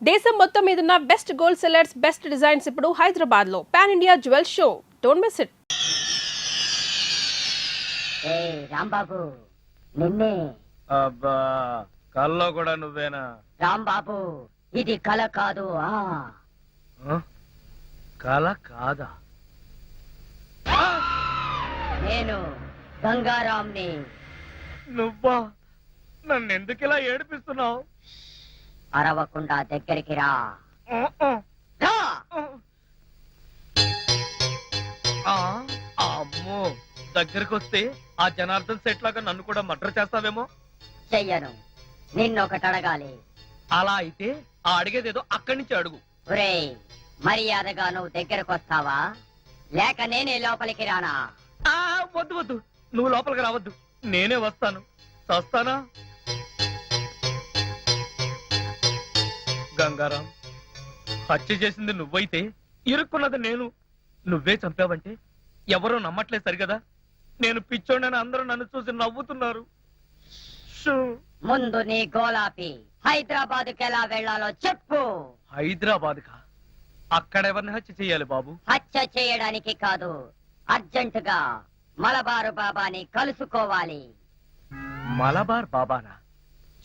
దేశం మొత్తం మీదున్న best gold sellers best designs ఇప్పుడు హైదరాబాద్ లో pan India jewel show. Don't miss it. Rambabu నిన్నే. అబ్బా కల్లో కూడా నువ్వేనా? రాంబాబు ఇది కల కాదు. కల కాదా? నేను గంగారాంని. నువ్వా? నన్ను ఎందుకు ఇలా ఏడిపిస్తున్నావు? అరవకుండా దగ్గరికి రా. అమ్మో, దగ్గరికి వస్తే ఆ జనార్దన్ సెట్ లాగా నన్ను కూడా మర్డర్ చేస్తావేమో. చెయ్యను. నిన్నొకటి అడగాలి. అలా అయితే ఆ అడిగేదేదో అక్కడి నుంచి అడుగు. ఒరేయ్, మర్యాదగా నువ్వు దగ్గరకు వస్తావా లేక నేనే లోపలికి రానా? వద్దు వద్దు, నువ్వు లోపలికి రావద్దు, నేనే వస్తాను. చస్తానా? గంగారాం, హత్య చేసింది నువ్వైతే ఇరుక్కున్నది నేను. నువ్వే చంపావంటే ఎవరూ నమ్మట్లేదు సరిగదా. నేను పిచ్చోడని అందరూ నన్ను చూసి నవ్వుతున్నారు. ముందు నీ గోలాపి హైదరాబాద్కి ఎలా వెళ్లాలో చెప్పు. హైదరాబాద్ కా? అక్కడెవరిని హత్య చెయ్యాలి బాబు? హత్య చేయడానికి కాదు, అర్జెంటుగా మలబారు బాబాని కలుసుకోవాలి. మలబార్ బాబానా?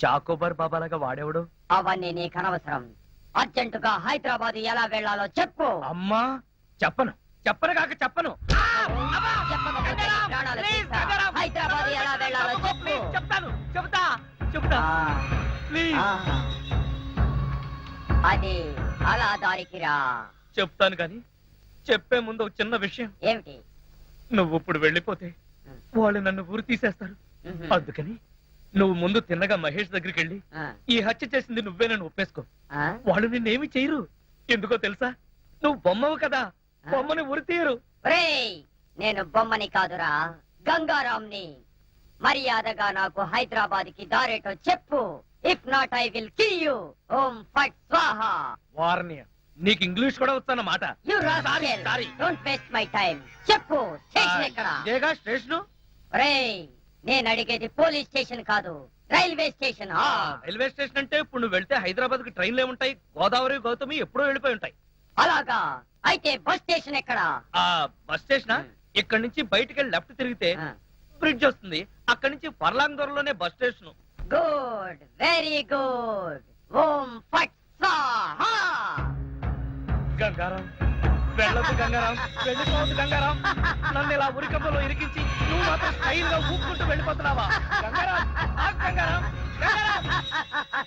చాకోబార్ బాబాలాగా వాడేవాడు? అవన్నీ నీకు అనవసరం. అర్జెంటుగా హైదరాబాద్ ఎలా వెళ్లాలో చెప్పు. అమ్మా చెప్పను, చెప్పను కాక చెప్పను. చెప్పకపోతే నీ ప్రాణాలు తీస్తా. హైదరాబాద్ ఎలా వెళ్లాలో చెప్పు. చెప్తాను, చెప్తా చెప్తా. ప్లీజ్. అది అలా దారికి రా. చెప్తాను కానీ చెప్పే ముందు ఒక చిన్న విషయం. ఏమిటి? నువ్వు ఇప్పుడు వెళ్ళిపోతే వాళ్ళు నన్ను ఊరు తీసేస్తారు. అందుకని నువ్వు ముందు తిన్నగా మహేష్ దగ్గరికి వెళ్ళి ఈ హత్య చేసింది నువ్వేనని ఒప్పేసుకో. వాళ్ళు నిన్నేమి చేయరు. ఎందుకో తెలుసా? నువ్వు బొమ్మవు కదా, బొమ్మని ఉరి తీయరు. నేను బొమ్మని కాదురా, గంగారాంని. మర్యాదగా నాకు హైదరాబాద్ కి దారేటో చెప్పు. If not I will kill you. ఓం ఫట్ స్వాహా. వార్నియ, నీకు ఇంగ్లీష్ కూడా వస్తానమాట. Don't waste my time. చెప్పు, స్టేషన్ ఎక్కడ? ఇదేగా స్టేషను. నేను అడిగేది పోలీస్ స్టేషన్ కాదు, రైల్వే స్టేషన్. రైల్వే స్టేషన్ అంటే ఇప్పుడు నువ్వు వెళ్తే హైదరాబాద్ కి ట్రైన్లు ఏముంటాయి? గోదావరి, గౌతమి ఎప్పుడో వెళ్ళిపోయి ఉంటాయి. అలాగా? అయితే బస్ స్టేషన్ ఎక్కడ? ఆ బస్ స్టేషన్ ఇక్కడ నుంచి బయటికి వెళ్ళి లెఫ్ట్ తిరిగితే బ్రిడ్జ్ వస్తుంది. అక్కడి నుంచి పర్లాంగ్ దూరంలోనే bus station. Good, very good. ఓం ఫట్ స్వాహా. గంగారాం, వెళ్ళొద్దు గంగారాం, వెళ్ళిపోవద్దు గంగారాం. నన్ను ఇలా ఉరికంపలో ఇరికించి నువ్వు మాత్రం స్టైల్ గా ఊపుకుంటూ వెళ్ళిపోతున్నావా? గంగారాం, గంగారాం, గంగారాం.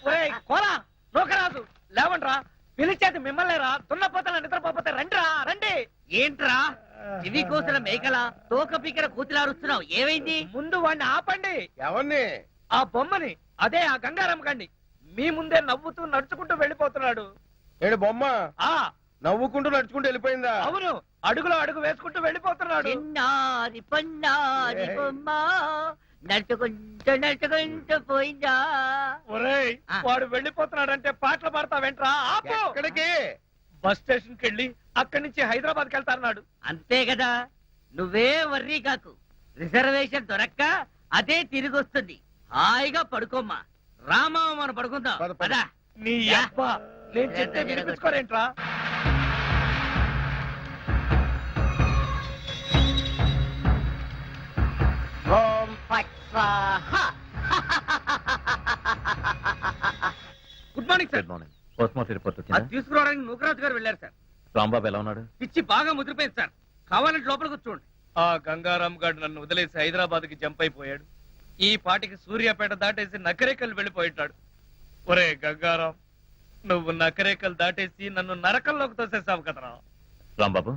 ఒరేయ్ కోలా, నోకరాజు, లేవండ్రా. పిలిచేది మిమ్మల్నేరా. దున్నపోతల నిద్రపోతే రండిరా, రండి. ఏంట్రా ఇవి కోసిన మేకల తోక పీకర కూతులారుస్తున్నావు? ఏమైంది? ముందు వాడిని ఆపండి. ఎవరిని? ఆ బొమ్మని, అదే ఆ గంగారాం గండి. మీ ముందే నవ్వుతూ నడుచుకుంటూ వెళ్ళిపోతున్నాడు. ఏడు బొమ్మ ఆ నవ్వుకుంటూ నడుచుకుంటూ వెళ్ళిపోయిందా? అవును, అడుగులో అడుగు వేసుకుంటూ వెళ్ళిపోతున్నాడు. చిన్నారి పన్నారి బొమ్మ నడుచుకుంటూ నడుచుకుంటూ పోయిందా? ఒరేయ్, వాడు వెళ్ళిపోతున్నాడంటే పాటలు పాడతా వెంట్రా. ఆపు. ఎక్కడికి? బస్ స్టేషన్ కి వెళ్ళి అక్కడి నుంచి హైదరాబాద్ కి వెళ్తాన్నాడు. అంతే కదా, నువ్వే వర్రీ కాకు. రిజర్వేషన్ దొరక్క అదే తిరిగి వస్తుంది. హాయిగా పడుకోమ్మా. రామావ మనం పడుకుందాం. పద, పద. పద. నీ అబ్బా, నేను చెప్తే వినిపించుకోరేంట్రా? ఓం ఫట్ స్వాహా. Good morning sir. Good morning. Postmortem report అది వచ్చిందా? తీసుకురావడానికి నూకరాజు గారు వెళ్ళారు సార్. రాంబాబు ఎలా ఉన్నాడు? పిచ్చి బాగా ముదిరిపోయింది సార్. కావాలంటే లోపలికి చూడండి. ఆ గంగారాం గారు నన్ను వదిలేసి హైదరాబాద్ కి జంప్ అయిపోయాడు. ఈ పాటికి సూర్యాపేట దాటేసి నకరేకల్ వెళ్ళిపోయిటాడు. ఒరే గంగారాం, నువ్వు నకరేకల్ దాటేసి నన్ను నరకంలోకి తోసేసావు కదరా. రాంబాబు,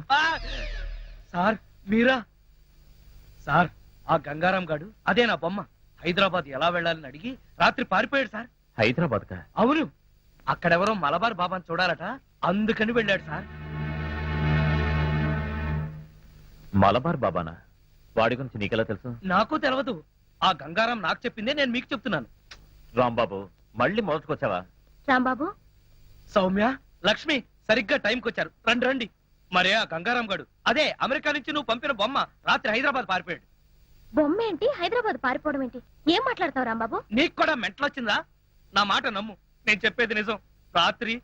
సార్ మీరా? సార్, ఆ గంగారాం గాడు అదే నా బొమ్మ. హైదరాబాద్ ఎలా వెళ్ళాలని అడిగి రాత్రి పారిపోయాడు సార్. హైదరాబాద్ కా? అవును, అక్కడెవరో మలబార్ బాబాని చూడాలట, అందుకని వెళ్ళాడు సార్. మలబార్ బాబానా? వాడి గురించి నీకెలా తెలుసు? నాకు తెలియదు. ఆ గంగారాం నాకు చెప్పిందే నేను మీకు చెప్తున్నాను. రాంబాబు, మళ్ళీ మొదటికొచ్చావా? రాంబాబు, సౌమ్య, లక్ష్మి సరిగ్గా టైంకి వచ్చారు. రండి రండి. మరే ఆ గంగారాం గాడు అదే అమెరికా నుంచి నువ్వు పంపిన బొమ్మ రాత్రి హైదరాబాద్ పారిపోయాడు. బొమ్మ ఏంటి? హైదరాబాద్ పారిపోవడం ఏంటి? ఏం మాట్లాడతావు రాంబాబు? నీకు కూడా మెంటలొచ్చిందా? నా మాట నమ్ము, నేను చెప్పేది నిజం. రాత్రి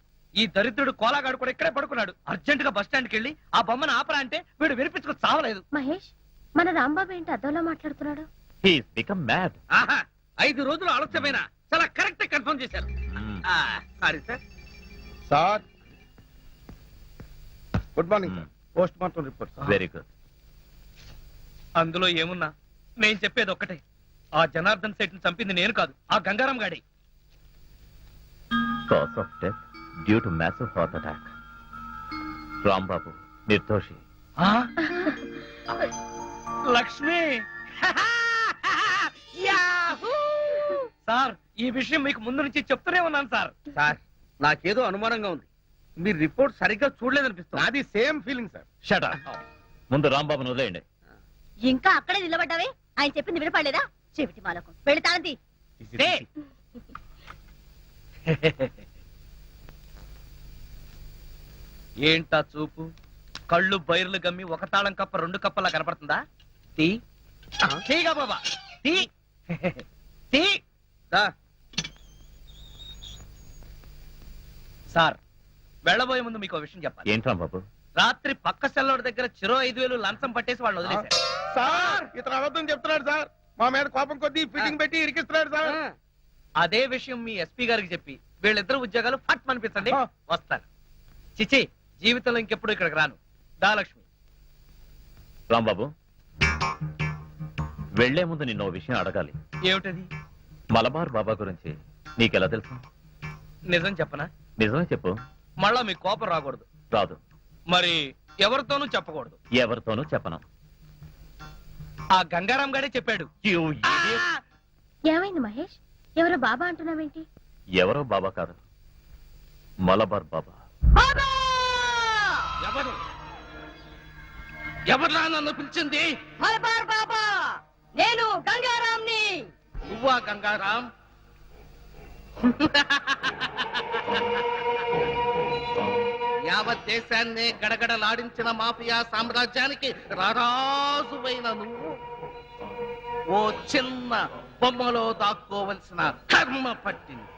ఈ దరిద్రుడు కోలాగాడు కూడా ఇక్కడే పడుకున్నాడు. అర్జెంట్ గా బస్ స్టాండ్కి వెళ్ళి ఆ బొమ్మను ఆపరా అంటే వీడు వినిపించుకుని చావలేదు. మహేష్, మన రాంబాబు ఏంటి అద్దంలో మాట్లాడుతున్నాడు? He's become mad. ఆహా 5 రోజులు ఆలస్యమైన చాలా కరెక్ట్ కన్ఫర్మ్ చేశారు. Sorry sir. Sir good morning sir. Post mortem report sir. Very good. అందులో ఏమున్నా నేను చెప్పేది ఒక్కటే, ఆ జనార్దన్ శెట్టిని చంపింది నేను కాదు, ఆ గంగారాం గాడి. Cause of death due to massive heart attack. Rambabu నిర్దోషి. లక్ష్మి సార్, ఈ విషయం మీకు ముందు నుంచి చెప్తూనే ఉన్నాను సార్. సార్ నాకేదో అనుమానంగా ఉంది. మీరు రిపోర్ట్ సరిగ్గా చూడలేదనిపిస్తుంది. నాది same feeling sir. Shut up. ముందు రాంబాబును వదిలేయండి. ఇంకా అక్కడే నిలబడ్డావే? ఆయన చెప్పింది వినపడలేదా? చెవిటి మాలకు వెళతాంది. ఏంటా చూపు? కళ్ళు బైర్లు గమ్మి ఒక తాళం కప్ప 2 కప్పలా కనపడుతుందా? తీ తీగా బాబా తీ తీ. సార్, వెళ్ళబోయే ముందు మీకు విషయం చెప్పాలి. ఏంటి రాంబాబు? రాత్రి పక్క సెల్లోడి దగ్గర చెరో 5,000 లంచం పట్టేసి వాళ్ళు వదిలేశారు. సార్ ఇతను అబద్ధం చెప్తున్నాడు సార్. మా మీద కోపం కొద్దీ ఫిట్టింగ్ పెట్టి ఇరికిస్తున్నాడు సార్. అదే విషయం మీ ఎస్పీ గారికి చెప్పి వీళ్ళిద్దరు ఉద్యోగాలు ఫట్ అనిపించండి. ఆ. వస్తాను. చిచి, జీవితంలో ఇంకెప్పుడు ఇక్కడికి రాను. దాలక్ష్మి. రాంబాబు, వెళ్లే ముందు నిన్న ఓ విషయం అడగాలి. ఏమిటది? మలబార్ బాబా గురించి నీకెలా తెలుసు? నిజం చెప్పనా? నిజమే చెప్పు. మళ్ళా మీ కోపం రాకూడదు. రాదు. మరి ఎవరితోనూ చెప్పకూడదు. ఎవరితోనూ చెప్పను. ఆ గంగారాం గారే చెప్పాడు. You idiot. ఏమైంది మహేష్? ఎవరో బాబా అంటున్నావేంటి? ఎవరో బాబా కాదు, మలబార్ బాబా. ఎవరు ఎవరా నన్ను పిలిచింది? మలబార్ బాబా, నేను గంగారాంని. నువ్వా గంగారాం? యావత్ దేశాన్ని గడగడలాడించిన మాఫియా సామ్రాజ్యానికి రారాజువైన నువ్వు ఓ చిన్న బొమ్మలో దాక్కోవలసిన కర్మ పట్టింది.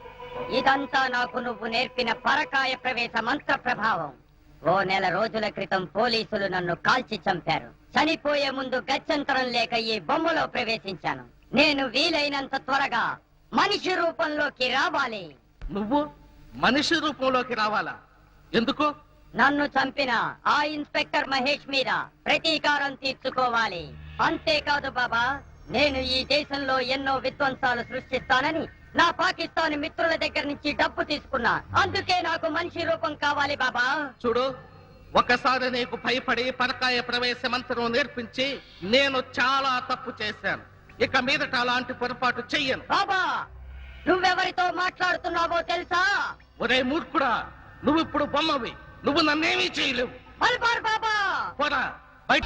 ఇదంతా నాకు నువ్వు నేర్పిన పరకాయ ప్రవేశ మంత్ర ప్రభావం. ఓ 1 నెల రోజుల క్రితం పోలీసులు నన్ను కాల్చి చంపారు. చనిపోయే ముందు గత్యంతరం లేక ఈ బొమ్మలో ప్రవేశించాను. నేను వీలైనంత త్వరగా మనిషి రూపంలోకి రావాలి. నువ్వు మనిషి రూపంలోకి రావాలా? ఎందుకు? నన్ను చంపిన ఆ ఇన్స్పెక్టర్ మహేష్ మీద ప్రతీకారం తీర్చుకోవాలి. అంతేకాదు బాబా, నేను ఈ దేశంలో ఎన్నో విధ్వంసాలు సృష్టిస్తానని నా పాకిస్తాన్ మిత్రుల దగ్గర నుంచి డబ్బు తీసుకున్నా. అందుకే నాకు మనిషి రూపం కావాలి బాబా. చూడు, ఒకసారి నీకు భయపడి పరకాయ ప్రవేశ మంత్రం నేర్పించి నేను చాలా తప్పు చేశాను. ఇక మీదట అలాంటి పొరపాటు చెయ్యను. బాబా, నువ్వెవరితో మాట్లాడుతున్నావో తెలుసా? ఒరే మూర్ఖుడా, నువ్వు ఇప్పుడు బొమ్మవి. నువ్వు నన్నేమీ చేయలేవు. మల్బార్ బాబా, పోరా బయట.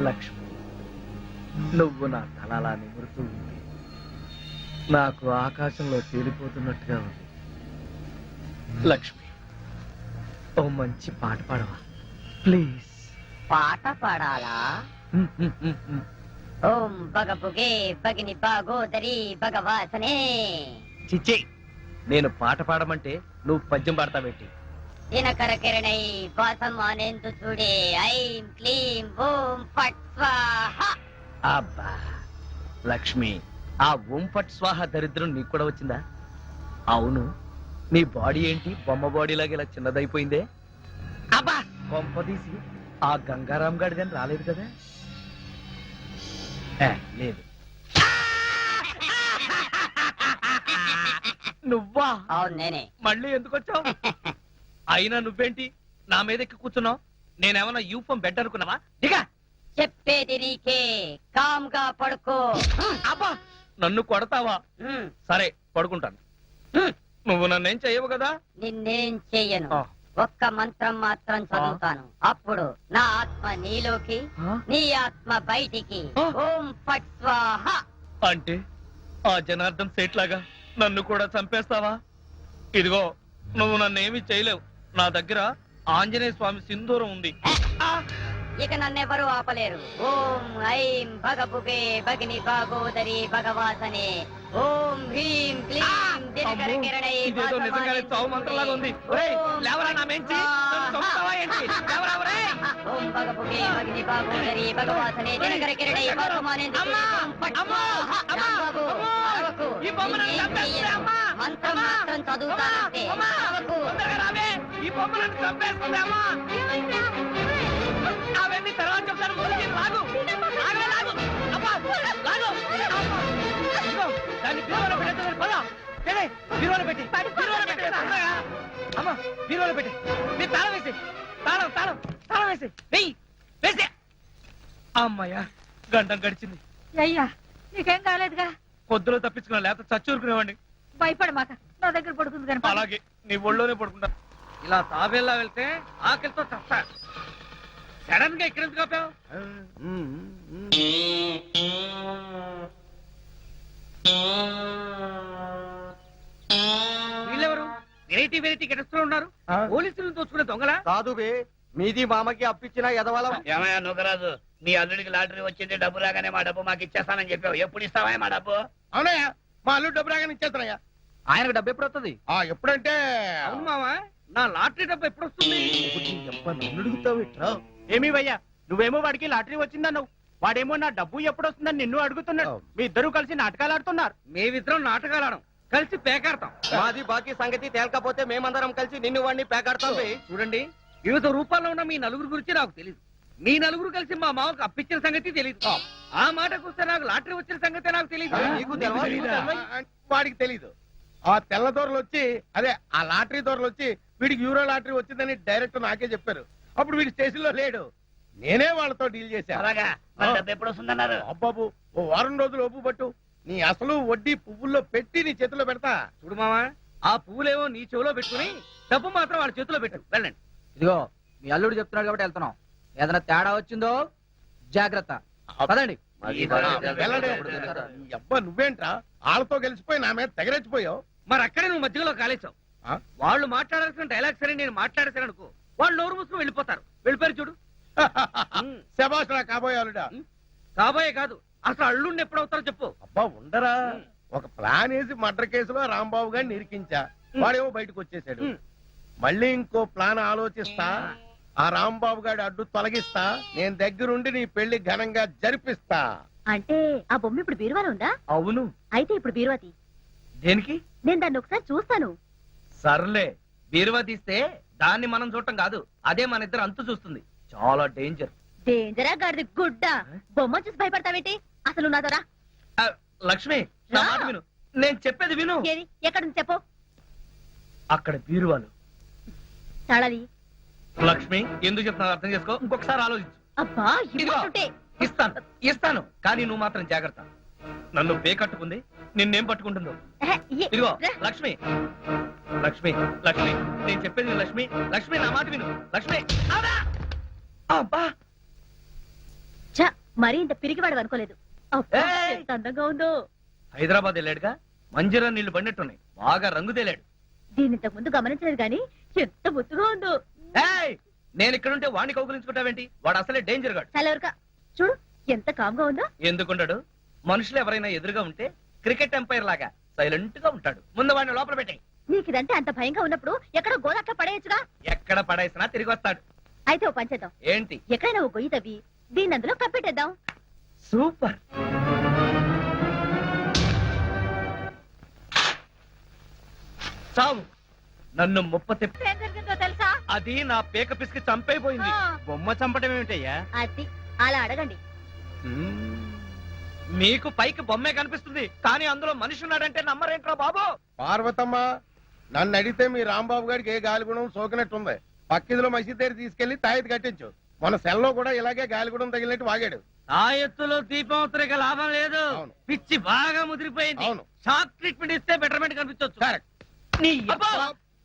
లక్ష్మి, నువ్వు నా తలలా నిమురుతూ ఉంది. నాకు ఆకాశంలో తేలిపోతున్నట్టుగా ఉంది. లక్ష్మి, ఓ మంచి పాట పాడవా ప్లీజ్? పాట పాడాలా? ఓం బగబుగే బగిని బాగోదరి భగవాసనే. చిచ్చి, నేను పాట పాడమంటే నువ్వు పద్యం పాడతావేంటి? దినకర కిరణై వాసమానేందు చూడే ఐం క్లీం ఓం ఫట్ స్వాహ. అబ్బా లక్ష్మి, ఆ ఓం ఫట్ స్వాహ దరిద్రం నీకు కూడా వచ్చిందా? అవును, నీ బాడీ ఏంటి బొమ్మ బాడీ లాగా ఇలా చిన్నదైపోయిందే? అబ్బా కొంపదీసి ఆ గంగారాం గాడి కానీ రాలేదు కదా? లేదు. నువ్వా? అవును నేనే. మళ్ళీ ఎందుకు వచ్చావు? అయినా నువ్వేంటి నా మీద ఎక్కి కూర్చున్నావు? నేనేమన్నా యూఫం బెడ్ అనుకున్నావా? దిగా. చెప్పేది నీకే, కామ్గా పడుకో. అబ్బా నన్ను కొడతావా? హ్మ్. సరే పడుకుంటాను. నువ్వు నన్నేం చెయ్యవు కదా? నిన్నేం చెయ్యను. ఆ. ఒక్క మంత్రం మాత్రం చదువుతాను. అప్పుడు నా ఆత్మ నీలోకి, ఆ? నీ ఆత్మ బయటికి. ఆ. ఓం ఫట్ స్వాహ. అంటే ఆ జనార్దన్ సేట్ లాగా నన్ను కూడా చంపేస్తావా? ఇదిగో నువ్వు నన్నేమి చేయలేవు. నా దగ్గర ఆంజనేయ స్వామి సింధూరం ఉంది. ఇక నన్నెవరూ ఆపలేరు. ఓం ఐం భగభుగే భగిని భాగోదరి భగవాసనే. ఓం హ్రీం క్లీం దినకర కిరణై ఇదేదో నిజంగానే చావు మంత్రంలాగా ఉంది. ఒరేయ్, లేవరా నా మెంచి. నన్ను చంపుతావా ఏంటి? లేవరా, ఒరేయ్. ఓం భగభుగే భగిని భాగోదరి భగవాసనే దినకర కిరణై భాగమానే. అమ్మా! అమ్మా! అమ్మా! అమ్మా! ఈ బొమ్మను చంపేస్తుంది, అమ్మా! మంత్రం మాత్రం చదువుతానంటే. అమ్మా! ఆగకు. తొందరగా రావే. ఈ బొమ్మలను చంపేస్తుంది, అమ్మా! అవన్నీ తర్వాత చెప్తాను. ముందు మీరు లాగు. లాగలే, లాగు. అబ్బా, లాగు. అమ్మా. ఇదిగో, దాన్ని బీరువాలో పెట్టేస్తుంది. పద. ఏడే, బీరువాలో పెట్టి. బీరువాలో పెట్టి. తొందరగా. అమ్మా, బీరువాలో పెట్టి. మీరు తాళం వేసి. తాళం వేసి. వెయ్యి. వేసి. అమ్మయ్యా, గంటం గడిచింది. అయ్యా నీకేం కాలేదుగా? పొద్దులో తప్పించుకున్నా, లేకపోతే చచ్చూరుకునేవాడిని. భయపడమాక, నా దగ్గర పడుకుంది కానీ. అలాగే నీ ఒళ్ళోనే పడుకుంటా. ఇలా తాబేలా వెళ్తే ఆకలితో చస్తా. సడన్ గా ఇక్కడ ఎందుకు ఆపావు? వీళ్ళెవరు? వెరైటీ గెటస్తూ ఉన్నారు. పోలీసులను దోచుకునే దొంగలా? కాదు బే, మీది మామకి అప్పించిన ఎదవాలం. ఏమయ్యా నుగరాజు, మీ అల్లుడికి లాటరీ వచ్చింది, డబ్బు రాగానే మా డబ్బు మాకు ఇచ్చేస్తానని చెప్పావు. ఎప్పుడు ఇస్తావా మా డబ్బు? అవునయ్యా, మా అల్లుడు డబ్బు రాగానే ఇచ్చేస్తానయ్యా. ఆయనకు డబ్బు ఎప్పుడు వస్తుంది? ఎప్పుడంటే అవును మావా, నా లాటరీ డబ్బు ఎప్పుడు వస్తుంది? ఏమీ భయ్యా, నువ్వేమో వాడికి లాటరీ వచ్చిందన్నావు, వాడేమో నా డబ్బు ఎప్పుడు వస్తుందని నిన్ను అడుగుతున్నాడు. మీ ఇద్దరు కలిసి నాటకాలు ఆడుతున్నారు. మేమిద్దరం నాటకాలు ఆడం, కలిసి పేకాడతాం. మాది బాకీ సంగతి తేలకపోతే మేమందరం కలిసి నిన్ను వాడిని పేకాడతాం బే. చూడండి, వివిధ రూపాల్లో ఉన్న మీ నలుగురు గురించి నాకు తెలియదు. మీ నలుగురు కలిసి మా మామకు అప్పించిన సంగతి తెలియదు. ఆ మాటకు వస్తే నాకు లాటరీ వచ్చిన సంగతి నాకు తెలియదు. నీకు తెలవదా? వాడికి తెలీదు. ఆ తెల్ల దొరలు వచ్చి, అదే ఆ లాటరీ దొరలు వచ్చి వీడికి యూరో లాటరీ వచ్చిందని డైరెక్ట్ నాకే చెప్పారు. అప్పుడు వీడి స్టేషన్ లో లేడు, నేనే వాళ్ళతో డీల్ చేశాను. అలాగా, మరి డబ్బు ఎప్పుడు వస్తుందన్నారు? అబ్బాబు, ఓ వారం రోజులు ఒప్పు పట్టు, నీ అసలు వడ్డీ పువ్వుల్లో పెట్టి నీ చేతిలో పెడతా. చూడు మావా, ఆ పువ్వులేమో నీ చెవిలో పెట్టుకుని డబ్బు మాత్రం వాళ్ళ చేతిలో పెట్టు. వెళ్ళండి. ఇదిగో మీ అల్లుడు చెప్తున్నాడు కాబట్టి వెళ్తున్నాం. ఏదైనా తేడా వచ్చిందో జాగ్రత్త. పదండి. వెళ్ళండి. ఈ అబ్బా నువ్వేంట్రా వాళ్ళతో గెలిచిపోయి నా మీద తెగరెచ్చిపోయావు. మరి అక్కడే నువ్వు మధ్యలో కాలేసావు. ఆ? వాళ్ళు మాట్లాడాల్సిన డైలాగ్ సరే నేను మాట్లాడేసాను అనుకో, వాళ్ళు నోరు మూసుకుని వెళ్ళిపోతారు. వెళ్ళిపోయారు చూడు. శభాష్ రా కాబోయే అల్లుడా. కాబోయే కాదు, అసలు అల్లుడిని ఎప్పుడవుతారో చెప్పు. అబ్బా ఉండరా, ఒక ప్లాన్ వేసి మర్డర్ కేసులో రాంబాబు గారిని ఇరికించా, వాడేమో బయటకు వచ్చేసాడు. మళ్ళీ ఇంకో ప్లాన్ ఆలోచిస్తా, ఆ రాంబాబు గారి అడ్డు తొలగిస్తా, నేను దగ్గరుండి నీ పెళ్లి ఘనంగా జరిపిస్తా. అంటే ఆ బొమ్మ ఇప్పుడు బీరువాలో ఉందా? అవును. అయితే ఇప్పుడు బీరువాతి, దేనికి? నేను దాన్ని ఒకసారి చూస్తాను. సర్లే, బీరువా తీస్తే దాన్ని మనం చూడటం కాదు, అదే మన ఇద్దరు అంతు చూస్తుంది. చాలా డేంజర్. డేంజరా గాడిది గుడ్డ, బొమ్మ చూసి భయపడతావేంటి? అసలు నువ్వు నాతో రా. లక్ష్మి, నా మాట విను, నేను చెప్పేది విను. ఏది ఎక్కడుంది చెప్పు. అక్కడ బీరువాలు. తాళది. లక్ష్మి, ఎందుకు చెప్తున్నా అర్థం చేసుకో, ఇంకొకసారి ఆలోచించు. అబ్బా ఇవ్వకుంటే. ఇస్తాను కానీ నువ్వు మాత్రం జాగ్రత్త. నన్ను కట్టుకుంది, నిన్నేం పట్టుకుంటుందో. ఇదిగో లక్ష్మి, నేను చెప్పేది విను లక్ష్మి. లక్ష్మి, నా మాట విను లక్ష్మి. అబ్బా, మరీ ఇంత పిరిగివాడు అనుకోలేదు. అబ్బా, ఏయ్! ఎంత అందంగా ఉందో. హైదరాబాద్ వెళ్ళాడుగా, మంజీరా నీళ్లు పడినట్టున్నాయి, బాగా రంగు తేలాడు. దీన్ని ఇంతకు ముందు గమనించలేదు గాని ఎంత ముద్దుగా ఉందో. ఏయ్, నేను ఇక్కడుంటే వాడిని కౌగులించుకుంటావేంటి? వాడు అసలే డేంజర్ గాడు. చలవరక చూడు ఎంత కామ్గా ఉందో. ఎందుకుంటాడు? మనుషులు ఎవరైనా ఎదురుగా ఉంటే క్రికెట్ ఎంపైర్ లాగా సైలెంట్ గా ఉంటాడు. ముందు వాడిని లోపల పెట్టాయి. నీకు ఇదంటే అంత భయంగా ఉన్నప్పుడు ఎక్కడో గోదాట్లో పడేయచ్చుగా. ఎక్కడ పడేసినా తిరిగి వస్తాడు. అయితే ఓ పని చేద్దాం, ఏంటి? ఎక్కడైనా ఓ గొయ్యి తవ్వి దీన్ని అందులో కప్పెట్టేద్దాం. సూపర్. చావు నన్ను ముప్పతి ఏం జరిగిందో తెలుసా? అది నా పేక పిసికి చంపైపోయింది. ఆ, బొమ్మ చంపడం ఏమిటయ్యా? అది అలా అడగండి. మీకు పైకి బొమ్మే కనిపిస్తుంది కానీ అందులో మనిషి ఉన్నాడంటే నమ్మరేంట్రా బాబు? పార్వతమ్మ, నన్ను అడిగితే మీ రాంబాబు గారికి ఏ గాలిగుణం సోకినట్టుంది. పక్కిదిలో మసీద్ దగ్గర తీసుకెళ్లి తాయిది కట్టించు. మన సెల్లో కూడా ఇలాగే గాలిగుణం తగిలినట్టు వాగాడు. ఆ ఎత్తులో దీపం లాభం లేదు. అవును. పిచ్చి బాగా ముదిరిపోయింది. అవును. షాక్ ట్రీట్మెంట్ ఇస్తే బెటర్మెంట్ కనిపించవచ్చు. కరెక్ట్.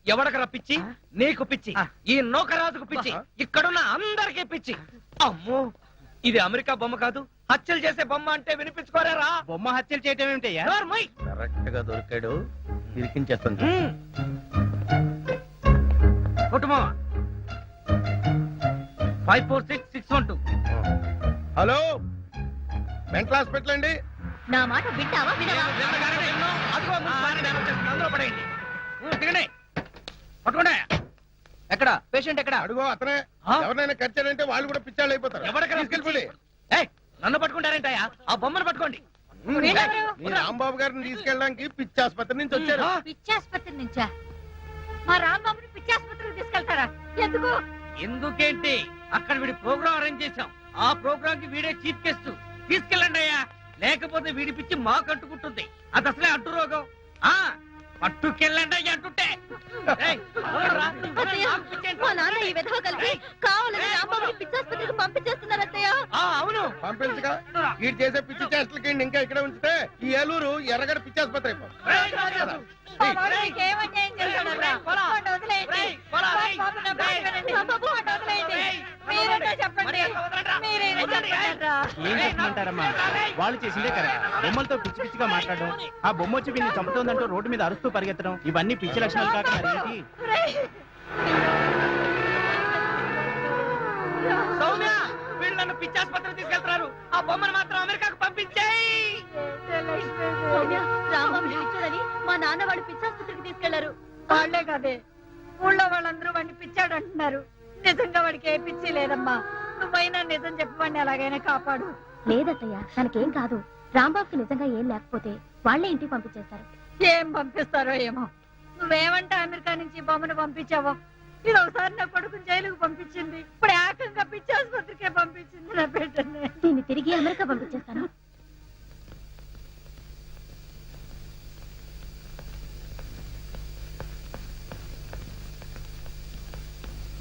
ఎవడకరా పిచ్చి? నీకు పిచ్చి, ఈ నౌకరాజుకు పిచ్చి, ఇక్కడున్న అందరికీ పిచ్చి. అమ్మో, ఇది అమెరికా బొమ్మ కాదు, హత్యలు చేసే బొమ్మ అంటే వినిపించుకోరేరా? బొమ్మ హత్యలు చేయటం ఏమిటయ్యా? నోర్మై. కరెక్ట్ గా దొరికాడు. ఇరికించేస్తాను చూడు. కుటుంబం 546612. హలో, మెంటల్ హాస్పిటల్ అండి. నా మాట వింటావా వినవా? అదిగో మున్సిపాలిటీ వ్యాన్ వచ్చేస్తుంది, అందులో పడేయండి. దిగండి, పట్టుకోండి. ఎక్కడ పేషెంట్ ఎక్కడ? అడుగో అతనే. ఆ? ఎవరినైనా కచ్చారంటే వాళ్ళు కూడా పిచ్చాళ్ళు అయిపోతారు. ఎవరికైనా తీసుకెళ్ళిపోండి. ఏయ్, నన్ను పట్టుకుంటారేంటయ్యా? ఆ బొమ్మను పట్టుకోండి. వీళ్ళెవరు? మీ రాంబాబు గారిని తీసుకెళ్ళడానికి పిచ్చి ఆసుపత్రి నుంచి వచ్చారు. ఆ? పిచ్చాసుపత్రి నుంచా? మా రాంబాబుని పిచ్చాసుపత్రికి తీసుకెళ్తారా? ఎందుకు? ఎందుకేంటి, అక్కడ వీడి ప్రోగ్రామ్ అరేంజ్ చేశాం. ఆ ప్రోగ్రామ్ కి వీడే చీఫ్ గెస్ట్. తీసుకెళ్ళండి అయ్యా, లేకపోతే వీడి పిచ్చి మా కట్టుకుంటుంది. అది అసలే అడ్డు రోగం. ఆ పట్టుకెళ్ళండి అయ్యా అంటుంటే. ఏయ్, వదలరా. అత్తయ్య, నాకు పిచ్చేంటి? మా నాన్న ఈ విధవ కలిసి కావాలని రాంబాబుని పిచ్చాసుపత్రికి పంపించేస్తున్నారు అత్తయ్య. ఆ, అవును. పంపించగా వీడు చేసే పిచ్చి చేష్టలకి ఇంకా ఇక్కడ ఉంచితే ఈ ఏలూరు ఎర్రగడ పిచ్చి ఆసుపత్రి అయిపోతుంది. ఏయ్, రాజు. మా వాడు మీకేం అన్యాయం చేశాడురా? వాడిని వదిలేయండి. బాబు, నా మాట వినండి. బాబు, వాడిని వదిలేయండి. మీరేంటో చెప్పండి. మీరేంటో చెప్పండిరా. ఏం చెప్పమంటారమ్మా? వాళ్ళు చేసిందే కరెక్ట్. బొమ్మలతో పిచ్చి పిచ్చిగా మాట్లాడడం, ఆ బొమ్మ వచ్చి వీళ్ళని చంపుతోందంటూ రోడ్డు మీద అరుస్తూ పరిగెత్తడం, ఇవన్నీ పిచ్చి లక్షణాలు కాక మరి ఏంటి? ఒరేయ్, సౌమ్య, వీళ్ళు నన్ను పిచ్చాసుపత్రికి తీసుకెళ్తున్నారు. ఆ బొమ్మను మాత్రం అమెరికాకు పంపించేయి. సౌమ్య, రాంబాబుని పిచ్చాడని మా నాన్న వాడు పిచ్చాసుపత్రికి తీసుకెళ్లారు. వాళ్లే కదే ఊళ్ళో వాళ్ళందరూ వాడిని పిచ్చాడు అంటున్నారు. నిజంగా వాడికి ఏ పిచ్చి లేదమ్మా. నువ్వైనా నిజం చెప్పి వాడిని ఎలాగైనా కాపాడు. లేదత్తయ్య, తనకేం కాదు. రాంబాబుకి నిజంగా ఏం లేకపోతే వాళ్లే ఇంటికి పంపించేస్తారు. ఏం పంపిస్తారో ఏమో. నువ్వేమంటే అమెరికా నుంచి బొమ్మను పంపించావో. ఇది ఒకసారి నా కొడుకుని జైలుకు పంపించింది, ఇప్పుడు ఏకంగా పిచ్చి ఆసుపత్రికే పంపించింది నా బిడ్డని. దీన్ని తిరిగి అమెరికా పంపించేస్తాను.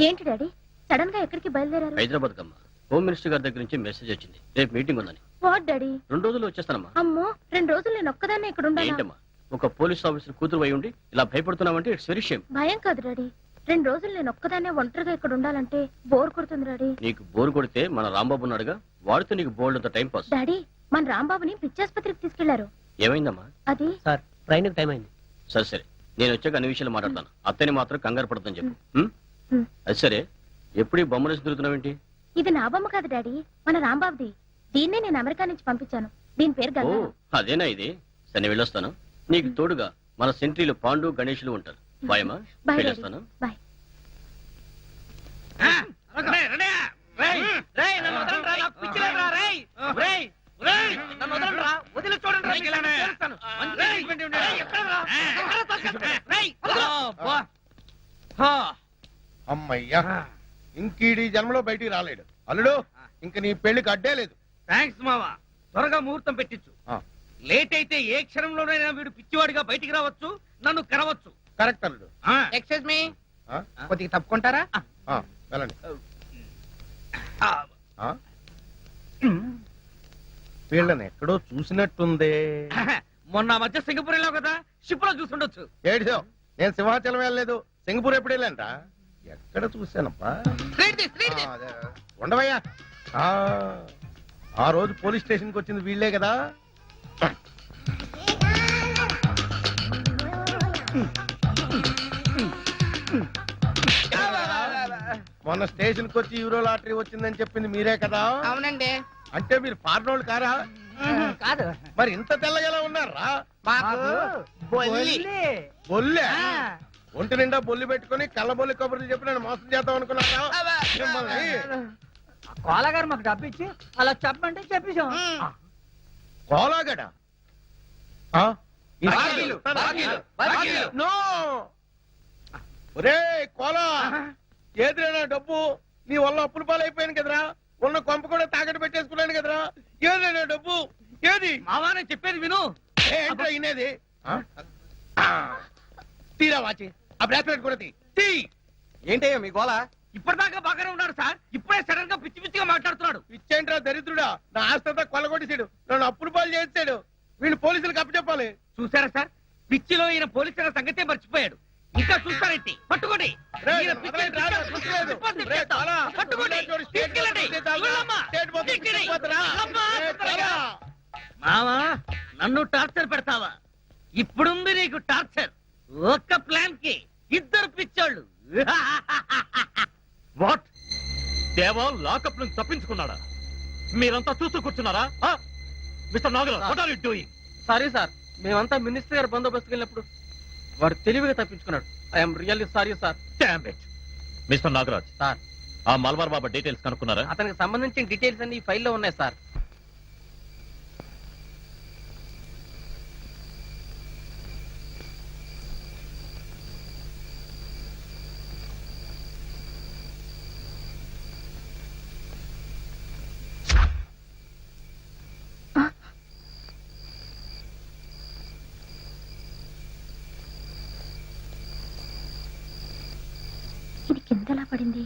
ఏంటి డాడీ, సడన్ గా ఎక్కడికి బయలుదేరారు? హైదరాబాద్ కమ్మా, హోమ్ మినిస్టర్ గారి దగ్గర నుంచి మెసేజ్ వచ్చింది. రేపు మీటింగ్ ఉందని. What daddy? 2 రోజుల్లో వచ్చేస్తానమ్మా. అమ్మో, 2 రోజులు నేను ఒక్కదాన్ని ఇక్కడ ఉండాలా? ఏంటమ్మా, ఒక పోలీస్ ఆఫీసర్ కూతురు అయి ఉండి ఇలా భయపడుతున్నావంటే ఇట్స్ వెరీ షేమ్. భయం కాదు డాడీ, 2 రోజులు నేను ఒక్కదాన్నే ఒంటరిగా ఇక్కడ ఉండాలంటే బోర్ కొడుతుంది డాడీ. నీకు బోరు కొడితే మన రాంబాబు ఉన్నాడుగా, వాడితో నీకు బోల్డ్ అంత టైం పాస్. డాడీ, మన రాంబాబుని పిచ్చాసుపత్రికి తీసుకెళ్లారు. ఏమైందమ్మా? అది సార్, ట్రైన్ టైం అయింది. సరే సరే, నేను వచ్చాక అన్ని విషయాలు మాట్లాడతాను. అత్తని మాత్రం కంగారు పడుతుందని చెప్పు. ఉమ్. అది సరే, ఎప్పుడు ఈ బొమ్మలు వేసి తిరుగుతున్నావేంటి? ఇది నా బొమ్మ కాదు డాడీ, మన రాంబాబుది. దీన్నే నేను అమెరికా నుంచి పంపించాను. దీని పేరు ఓ, గంగారాం. అదేనా ఇది? సరే, నేను వెళ్ళొస్తాను. నీకు తోడుగా మన సెంట్రీలు పాండు గణేషులు ఉంటారు. బాయమ్మా, బాయ్ డాడీ. వెళ్ళొస్తాను. బాయ్. నన్ను వదలండిరా, నాకు పిచ్చి లేదురా, రేయ్. రేయ్, రేయ్, నన్ను వదలండిరా, వదిలి చూడండిరా, మీకు నేను చేస్తాను. మంచి ట్రీట్మెంట్ ఇవ్వండి. రేయ్, ఎక్కడరా? ఎక్కడ తోసేస్తా? రేయ్, అబ్బా. హా. అమ్మయ్యా, ఇంకీడి జన్మలో బయటికి రాలేడు. అల్లుడు, ఇంక నీ పెళ్లికి అడ్డే లేదు. థాంక్స్ మావా, త్వరగా ముహూర్తం పెట్టించు. ఆ. లేట్ అయితే ఏ క్షణంలోనైనా వీడు పిచ్చివాడిగా బయటికి రావచ్చు, నన్ను కరవచ్చు. కరెక్ట్ అల్లుడు. ఎక్స్క్యూజ్ మీ, ఆ? కొద్దిగా తప్పుకుంటారా? ఆ, వెళ్ళండి. ఆ? వీళ్ళని ఎక్కడో చూసినట్టుందే. మొన్న మధ్య సింగపూర్ వెళ్ళావు కదా, షిప్ లో చూసుండొచ్చు. ఏడిసో, నేను సింహాచలం వెళ్ళలేదు, సింగపూర్ ఎప్పుడు వెళ్ళానురా? ఎక్కడ చూశానప్పా? ఆ, అదే. ఉండవయ్యా. ఆ రోజు పోలీస్ స్టేషన్ కి వచ్చింది వీళ్ళే కదా. మొన్న స్టేషన్ కి వచ్చి యూరో లాటరీ వచ్చిందని చెప్పింది మీరే కదా? అవునండి. అంటే మీరు ఫారినోళ్ళు కారా? కాదు, మరి ఇంత తెల్లగలా ఉన్నారా? బొల్లే ఒంటి నిండా బొల్లి పెట్టుకుని కళ్ళబొల్లి కబుర్లు చెప్పి నన్ను మోసం చేద్దాం అనుకున్నారా? మిమ్మల్ని కోలగారు మాకు డబ్బు ఇచ్చి అలా చెప్పమంటే చెప్పేశాం. కోలాగడ. ఆ? బాకీలు, బాకీలు, బాకీలు. నో, ఒరే కోలా, ఏదిరా డబ్బు? నీ వల్ల అప్పుల పాలైపోయాను కదరా, ఉన్న కొంప కూడా తాకట్టు పెట్టేసుకున్నాను కదరా. ఏదిరా డబ్బు? ఏది? మావానే చెప్పేది విను. ఏంట్రా ఇనేది? తీరా వాచి, ఆ బ్రాస్లెట్ కూడా తీ. ఏంటయ్యా మీ గోళ? ఇప్పటిదాకా బాగానే ఉన్నాడు సార్, ఇప్పుడే సడన్ గా పిచ్చి పిచ్చిగా మాట్లాడుతున్నాడు. ఇచ్చేంట్రా దరిద్రుడా, నా ఆస్తంతా కొల్లగొట్టేశాడు, నన్ను అప్పుల పాలు చేసాడు. వీళ్ళు పోలీసులకు అప్పచెప్పాలి. చూసారా సార్, పిచ్చిలో ఈయన పోలీసుల సంగతే మర్చిపోయాడు. ఇంకా చూస్తారేంటి? పట్టుకోండి. ఈయన పిచ్చి రిపోర్ట్ తెచ్చేస్తా. పట్టుకోండి. తీసుకెళ్ళండి. వెళ్ళమ్మా. తీసుకెళ్ళి. వెళ్ళమ్మా. మావా, నన్ను టార్చర్ పెడతావా? ఇప్పుడుంది నీకు టార్చర్. ఒక్క ప్లాన్ కి ఇద్దరు పిచ్చోళ్ళు. వాట్? దేవా లాకప్ నుంచి తప్పించుకున్నాడా? మీరంతా చూస్తూ కూర్చున్నారా? Mister Nagaraj, what are you doing? Sorry sir, మేమంతా మినిస్టర్ గారు బందోబస్తుకి వెళ్ళినప్పుడు వాడు తెలివిగా తప్పించుకున్నాడు. I'm really sorry sir. Damn it. Mister Nagaraj, sir, ఆ మల్బార్ బాబా డీటెయిల్స్ కనుక్కున్నారా? అతనికి సంబంధించిన డీటెయిల్స్ అన్ని ఈ ఫైల్లో ఉన్నాయి సార్. ఇది కిందలా పడింది.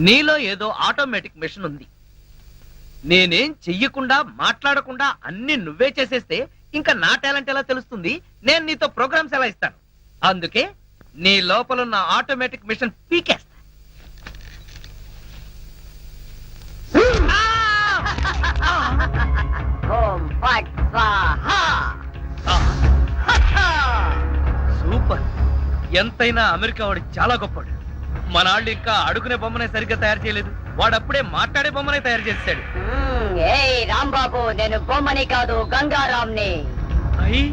నీలో ఏదో ఆటోమేటిక్ మెషిన్ ఉంది. నేనేం చెయ్యకుండా మాట్లాడకుండా అన్ని నువ్వే చేసేస్తే ఇంకా నా టాలెంట్ ఎలా తెలుస్తుంది? నేను నీతో ప్రోగ్రామ్స్ ఎలా ఇస్తాను? అందుకే నీ లోపల ఉన్న ఆటోమేటిక్ మిషన్ పీకేస్తా. ఓం ఫట్ స్వాహా. సూపర్. ఎంతైనా అమెరికా వాడు చాలా గొప్పవాడు. మన వాళ్ళు ఇంకా అడుగునే బొమ్మనే సరిగ్గా తయారు చేయలేదు, వాడు అప్పుడే మాట్లాడే బొమ్మనే తయారు చేశాడు. ఏయ్ రాంబాబు, నేను బొమ్మని కాదు గంగారాంని. అయ్యి,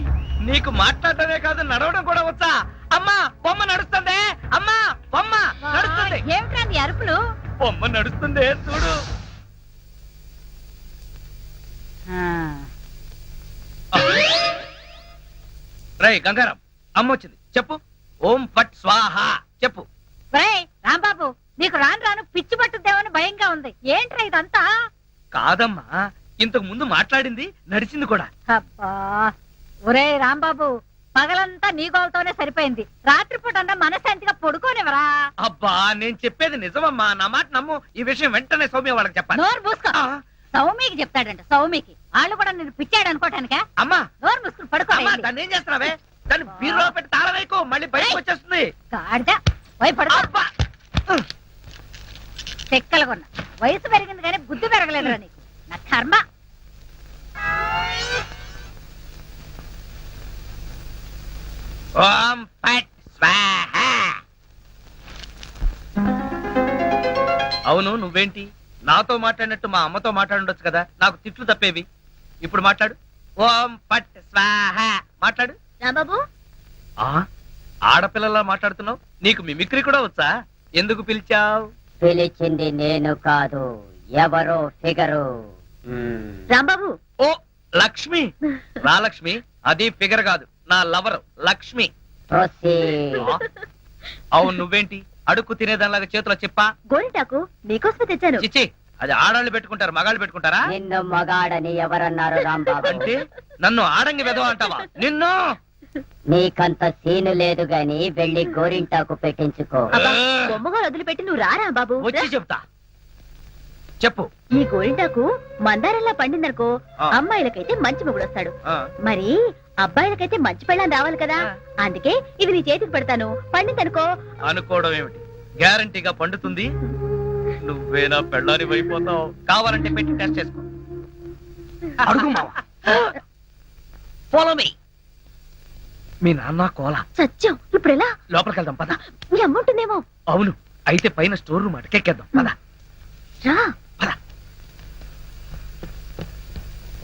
నీకు మాట్లాడటమే కాదు నడవడం కూడా వచ్చా? అమ్మా బొమ్మ నడుస్తుంది. అమ్మా బొమ్మ నడుస్తుంది. ఏమిట్రా నీ అరుపులు? బొమ్మ నడుస్తుంది చూడు. రై గంగారాం, అమ్మ వచ్చింది, చెప్పు. ఓం ఫట్ స్వాహ చెప్పు. రాంబాబు, నీకు రాను రాను పిచ్చి పట్టుద్దేమని భయంగా ఉంది. ఏంట్రా ఇదంతా? కాదమ్మా, ఇంతకు ముందు మాట్లాడింది, నడిచింది కూడా. అబ్బా, ఒరే రాంబాబు, పగలంతా నీ గోలతోనే సరిపోయింది. రాత్రిపూట అన్నా మనశాంతిగా పడుకోనివరా? అబ్బా, నేను చెప్పేది నిజమమ్మా, నా మాట నమ్ము. ఈ విషయం వెంటనే సౌమ్య వాళ్ళకి చెప్పాలి. నోరు మూసుకో. సౌమికి చెప్తాడంట. సౌమికి వాళ్ళు కూడా నేను పిచ్చాడు అనుకోటానికా? అమ్మా నోరు మూసుకుని పడుకో. దాన్ని ఏం చేస్తున్నావే? దాన్ని బీరులో పెట్టి తాళం వేయకు, మళ్ళీ బయటకు వచ్చేస్తుంది. గాడిద, పోయి పడుకో. చెక్కలు కొన్నా. వయసు పెరిగింది కానీ బుద్ధి పెరగలేదురా నీకు. నా కర్మ. ఓం ఫట్ స్వాహ. అవును, నువ్వేంటి నాతో మాట్లాడినట్టు మా అమ్మతో మాట్లాడుండొచ్చు కదా, నాకు తిట్లు తప్పేవి. ఇప్పుడు మాట్లాడు. ఓం ఫట్ స్వాహ మాట్లాడు. రాంబాబు, ఆడపిల్లలా మాట్లాడుతున్నావు. నీకు మిమిక్రీ కూడా వచ్చా? ఎందుకు పిలిచావు? పిలిచింది నేను కాదు, ఎవరో ఫిగరు. రాంబాబు. ఓ లక్ష్మి. రా లక్ష్మి, అది ఫిగర్ కాదు, నా లవర్ లక్ష్మి. Proceed. అవును నువ్వేంటి అడుక్కు తినేదానిలాగా చేతిలో చెప్పా గోరింటాకు నీకోసమే తెచ్చాను. చిచ్చి అది ఆడాళ్ళు పెట్టుకుంటారు మగాళ్ళు పెట్టుకుంటారా నిన్ను మగాడని ఎవరన్నారు రాంబాబు? అంటే నన్ను ఆడంగి వెధవ అంటావా నిన్ను నీకంత సీను లేదు గాని వెళ్ళి గోరింటాకు పెట్టించుకో. బొమ్మగా వదిలిపెట్టి నువ్వు రారా బాబు. వచ్చి చెప్తా చెప్పు ఈ గోరింటాకు మందారంలా పండిందనుకో ఆ. అమ్మాయిలకైతే మంచి మొగుడు వస్తాడు. ఆ, మరి అబ్బాయిలకైతే మంచి పెళ్ళాం రావాలి కదా. అందుకే ఇది నీ చేతికి పెడతాను, పండిందనుకో. అనుకోవడం ఏమిటి గ్యారంటీగా పండుతుంది నువ్వేనా పెళ్ళాని అయిపోతావు కావాలంటే పెట్టి టెస్ట్ చేసుకో అడుగు మావా Follow me. మీ నాన్న కోల సత్యం ఇప్పుడు ఎలా? లోపలికి వెళ్దాం పద నీ అమ్ముంటుందేమో. అవును అయితే పైన స్టోర్ రూమ్ అటకెక్కేద్దాం పద రా.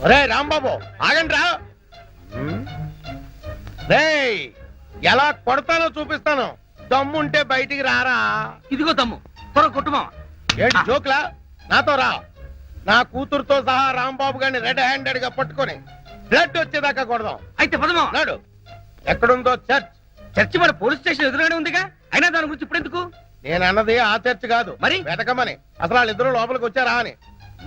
ఒరే రాంబాబు ఆగండి రా. రేయ్ ఎలా కొడతానో చూపిస్తాను. దమ్ముంటే బయటికి రారా. ఇదిగో తమ్ము త్వర కొట్టు మావా ఏంటి జోక్లా? నాతో రా. నా కూతురుతో సహా రాంబాబు గారిని రెడ్ హ్యాండెడ్ గా పట్టుకొని బ్లడ్ వచ్చేదాకా కొడదాం. అయితే పదమా నాడు ఎక్కడుందో చర్చ్. చర్చి మన పోలీస్ స్టేషన్ ఎదురుగానే ఉందిగా అయినా దాని గురించి ఇప్పుడు ఎందుకు నేను అన్నది ఆ చర్చ్ కాదు, మరి? వెతకమని. అసలు వాళ్ళిద్దరూ లోపలికి వచ్చారా అని.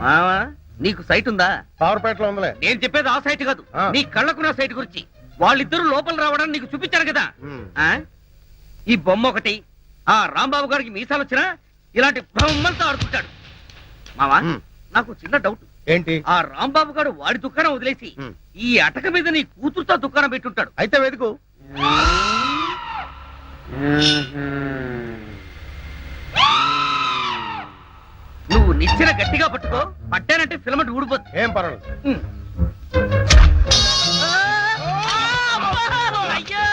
మావా నీకు సైట్ ఉందా పవర్పేటలో ఉందిలే. నేను చెప్పేది ఆ సైట్ కాదు ఆ. నీ కళ్ళకున్న సైట్ గురించి వాళ్ళిద్దరూ లోపల రావడానికి నీకు చూపించాను కదా ఉమ్. ఆ? ఈ బొమ్మ ఒకటి ఆ రాంబాబు గారికి మీసాలు వచ్చినా ఇలాంటి బొమ్మలతో ఆడుకుంటాడు మావా ఉమ్. నాకు చిన్న డౌట్ ఏంటి? ఆ రాంబాబు గారు వాడి దుకాణం వదిలేసి ఉమ్. ఈ అటక మీద నీ కూతురుతో దుకాణం పెట్టుంటాడు అయితే వెతుకు. నువ్వు నిచ్చిన గట్టిగా పట్టుకో పట్టానంటే ఫిలమెంట్ ఊడిపోతుంది ఏం పర్వాలేదు. ఉమ్. అయ్యో!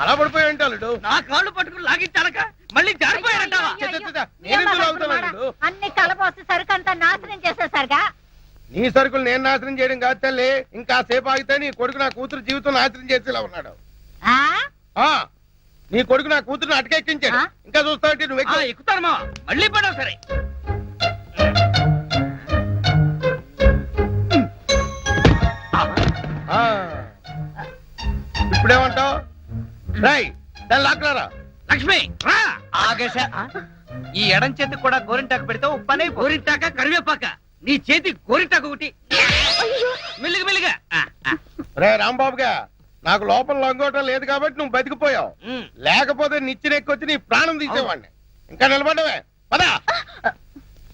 అలా పడిపోయి ఉంటాడు. నా కాళ్ళు పట్టుకుని లాగించాలక మళ్ళీ జారిపోయాడంటావా నేనెందుకు లాగుతాను? అన్ని కలపోసి సరుకంతా నాశనం చేసేసరిగా. నీ సరుకులు నేను నాశనం చేయడం కాదు తల్లి. ఇంకా సేపు ఆగితే నీ కొడుకు నా కూతురు జీవితం నాశనం చేసేలా ఉన్నాడు. ఆ నీ కొడుకు నా కూతురుని అటకెక్కించాడు. ఇంకా చూస్తావు నువ్వు ఎక్కువ. ఎక్కుతాను మా మళ్ళీ పడవు సరే ఇప్పుడేమంటావు? రై దాన్ని లాక్కలారా. లక్ష్మి రా ఆగేశ ఈ ఎడం చేతికి కూడా గోరింటాకు పెడితే ఉప్పనే గోరింటాక కరివేపాక నీ చేతి గోరింటాకు ఒకటి మెల్లిగా మెల్లిగా రే రాంబాబుగా నాకు లోపల లొంగోటం లేదు కాబట్టి నువ్వు బతికిపోయావు. లేకపోతే నిచ్చినెక్కొచ్చి నీ ప్రాణం తీసేవాడిని. ఇంకా నిలబడవే పదా.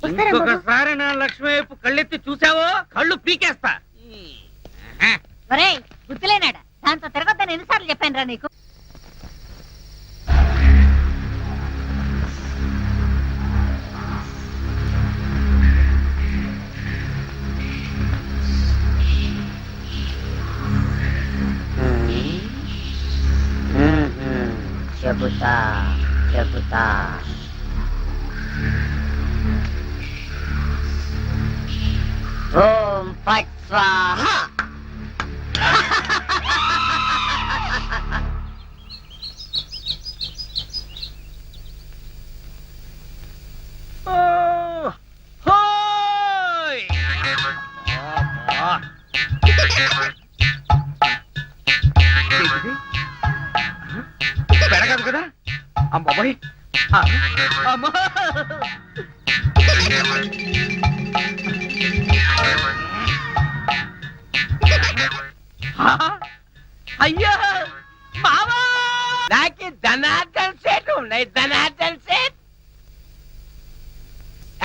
ఇంకొకసారి నా లక్ష్మి వైపు కళ్ళెత్తి చూసావో కళ్ళు పీకేస్తా ఒరేయ్ గుర్తులేనాడా, దాంతో తిరగొద్దని ఎన్నిసార్లు చెప్పాను రా నీకు. చెబుతా చెబుతా. ఓం ఫట్ స్వాహ. పెడగదు కదా అమ్మాయి అమ్మా అయ్యా మావా నాకు ధనార్దన్ సేట్ ఉన్నాయి ధనార్దన్ సేట్.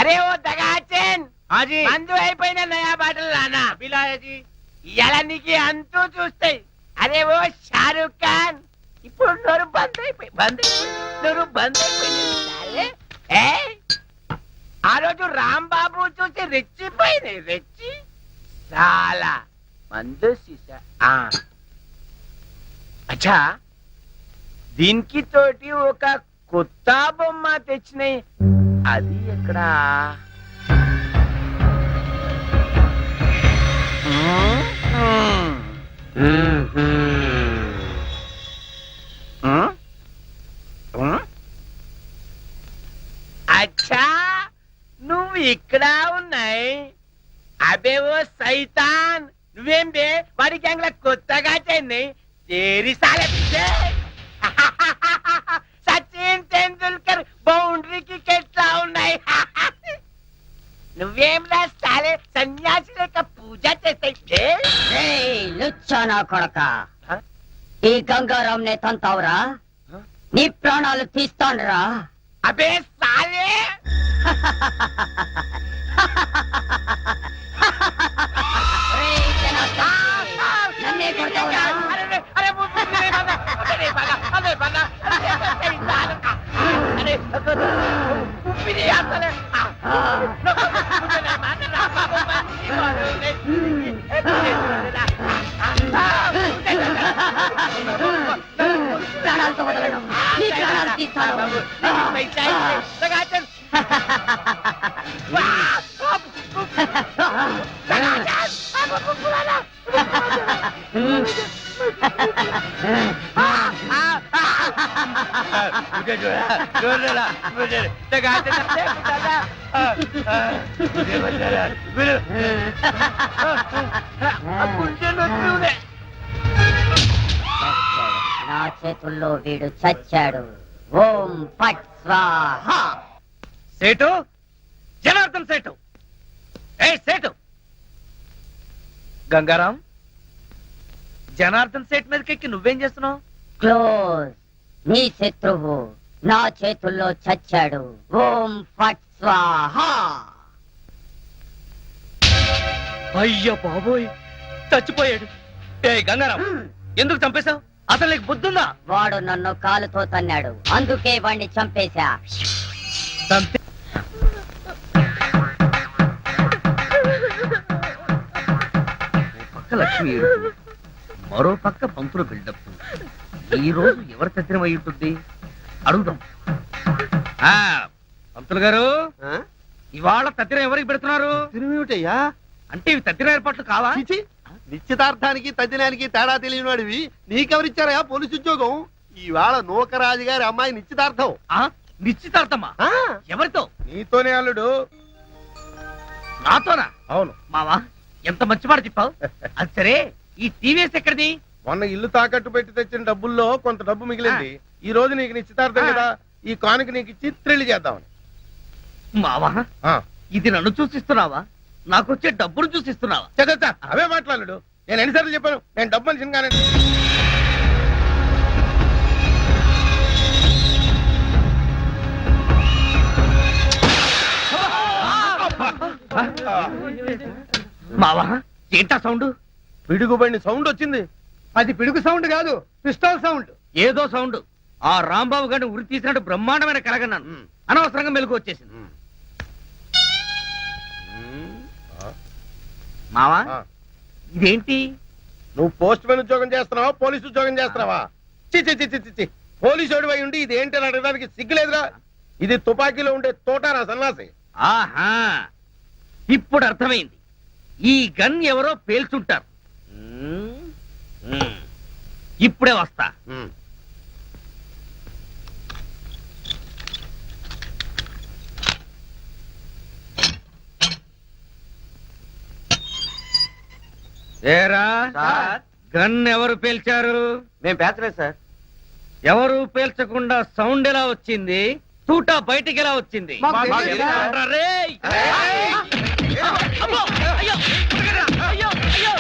అరే ఓ దగాచన్ హాజీ మందు అయిపోయిన నయా బాటలు రానా అభిలాయజీ ఇలా నీకు అంతూ చూస్తాయి. అరే ఓ షారూక్ ఖాన్ ఇప్పుడు నోరు బంద్ అయిపోయి నోరు బంద్ అయిపోయింది. ఆ రోజు రాంబాబు చూసి రెచ్చిపోయింది రెచ్చి చాలా మందు సీసా. అచ్చా దీనికి తోటి ఒక కొత్త బొమ్మ తెచ్చినాయి. అది ఎక్కడ అచ్చా నువ్వు ఇక్కడ ఉన్నాయి. అబే ఓ సైతాన్ నువ్వేం బే వాడి గ్యాంగ్ లా కొత్తగా చెంది तेरी साले సచిన్ టెండూల్కర్ బౌండరీకి ఎట్లా ఉన్నాయి నువ్వేం రాస్తాలే సన్యాసి లేక పూజ చేస్తే లుచ్చా నా కొడక ఈ గంగారాం నే తంతావురా నీ ప్రాణాలు తీస్తానురా అబే సాలే ఒరేయ్ జనార్దన్, నన్నే కొడతావురా అరే అరే అరే బాగా అరే బాగా అరే ఉప్పిని ఆసలే ప్రాణాలతో వదలను నీ ప్రాణాలు తీస్తాను मुझे जो है जोर डाला मुझे लगाते डाला मुझे बचा रहा मुझे मुझे नొప్పునే నా చేతుల్లో వీడు చచ్చాడు ఓం ఫట్ స్వాహ సేటు జనార్దన్ సేటు ఏ సేటు గంగారాం జనార్దన్ సేట్ మీదకి నువ్వేం చేస్తున్నావు క్లోజ్ నీ శత్రువు నా చేతుల్లో చచ్చాడు ఓం ఫట్ స్వాహ అయ్య బాబోయ్ చచ్చిపోయాడు ఏ గంగారాం ఎందుకు చంపేశావు అసలు నీకు బుద్ధుందా వాడు నన్ను కాలుతో తన్నాడు అందుకే వాణ్ణి చంపేశా చంపే పక్క లక్ష్మి ఏడుపు, మరో పక్క పంతులు బిల్డప్. ఈ రోజు ఎవరి తద్దినం అయి ఉంటుంది అడుగుదాం. పంతులు గారు ఇవాళ తద్దినం ఎవరికి పెడుతున్నారు? తిరుమేమిటయ్యా అంటే ఇవి తద్దిన ఏర్పాట్లు కావా? నిశ్చితార్థానికి తద్దినానికి తేడా తెలియని వాడివి నీకెవరిచ్చారయా పోలీసు ఉద్యోగం? ఇవాళ నూకరాజు గారి అమ్మాయి నిశ్చితార్థం. నిశ్చితార్థమా? ఎవరితో? నీతోనే అల్లుడు. నాతోనా? అవును మావా ఎంత మంచి మాట చెప్పావు. అది సరే ఈ టీవీఎస్ ఎక్కడిది? మొన్న ఇల్లు తాకట్టు పెట్టి తెచ్చిన డబ్బుల్లో కొంత డబ్బు మిగిలింది. ఈ రోజు నీకు నిశ్చితార్థం కదా, ఈ కానుక నీకు ఇచ్చి థ్రిల్ చేద్దామని. మావా ఇది నన్ను చూసిస్తున్నావా? నాకు వచ్చే డబ్బులు చూసిస్తున్నావా? చదువుతా అవే మాట్లాడు. నేను ఎన్నిసార్లు చెప్పాను నేను డబ్బు మనిషిని కానీ. మావా ఏంటా సౌండ్? పిడుగుబడిన సౌండ్ వచ్చింది. అది పిడుగు సౌండ్ కాదు, పిస్టల్ సౌండ్. ఏదో సౌండ్. ఆ రాంబాబు గారిని ఉరి తీసినట్టు బ్రహ్మాండమైన కలగన్నాను. అనవసరంగా మెలకు వచ్చేసింది. మావా ఇదేంటి? నువ్వు పోస్ట్ మ్యాన్ ఉద్యోగం చేస్తున్నావా పోలీసు ఉద్యోగం చేస్తున్నావా? చి పోలీసు ఓడివై ఉండి ఇది ఏంటి అని అడగడానికి సిగ్గులేదురా? ఇది తుపాకీలో ఉండే తోటారా సన్నాసి. ఆహా ఇప్పుడు అర్థమైంది. ఈ గన్ ఎవరో పేల్చుంటారు. ఇప్పుడే వస్తా. ఏరా గన్ ఎవరు పేల్చారు? మేము పేర్చలేదు సార్. ఎవరు పేల్చకుండా సౌండ్ ఎలా వచ్చింది? తూటా బయటికి ఎలా వచ్చింది? రేయ్! అమ్మో! అయ్యో! అయ్యో! అయ్యో!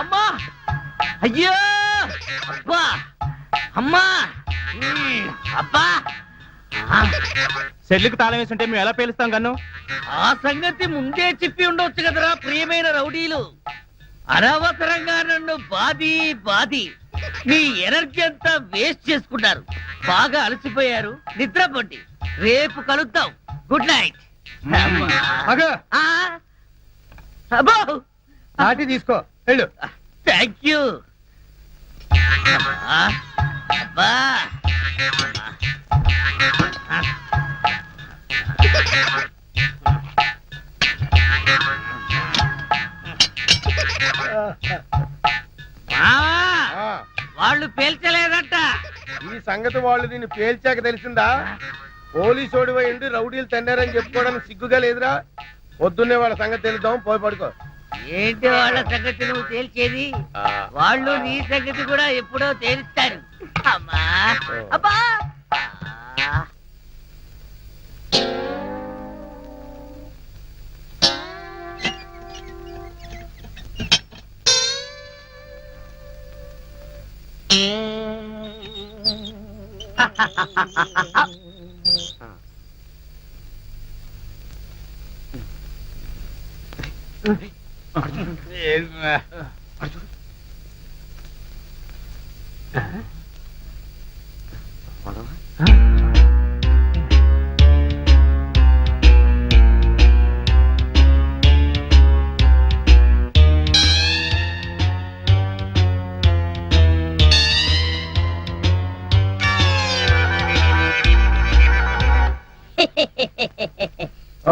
అమ్మా! అయ్యో! అబ్బా! అమ్మా! అబ్బా! సెల్లుకు తాళం వేస్తుంటే మేము ఎలా పేలుస్తాం గన్ను? ఆ సంగతి ముందే చెప్పి ఉండొచ్చు కదరా ప్రియమైన రౌడీలు. అనవసరంగా నన్ను బాది మీ ఎనర్జీ అంతా వేస్ట్ చేసుకున్నారు. బాగా అలసిపోయారు, నిద్రపోండి. రేపు కలుద్దాం. Good night. అబ్బో పార్టీ తీసుకో వెళ్ళు. Thank you. అబ్బా వాళ్ళు పేల్చలేదట. ఈ సంగతి వాళ్ళు నిన్ను పేల్చాక తెలిసిందా? పోలీసు ఓడివై ఉండి రౌడీలు తన్నారని చెప్పుకోవడానికి సిగ్గుగా లేదురా? పొద్దున్నే వాళ్ళ సంగతి తెలుద్దాం. పోయి పడుకో. ఏంటి వాళ్ళ సంగతి నువ్వు తేల్చేది? వాళ్ళు నీ సంగతి కూడా ఎప్పుడో తేలుస్తారు. అమ్మా అబ్బా ఆ.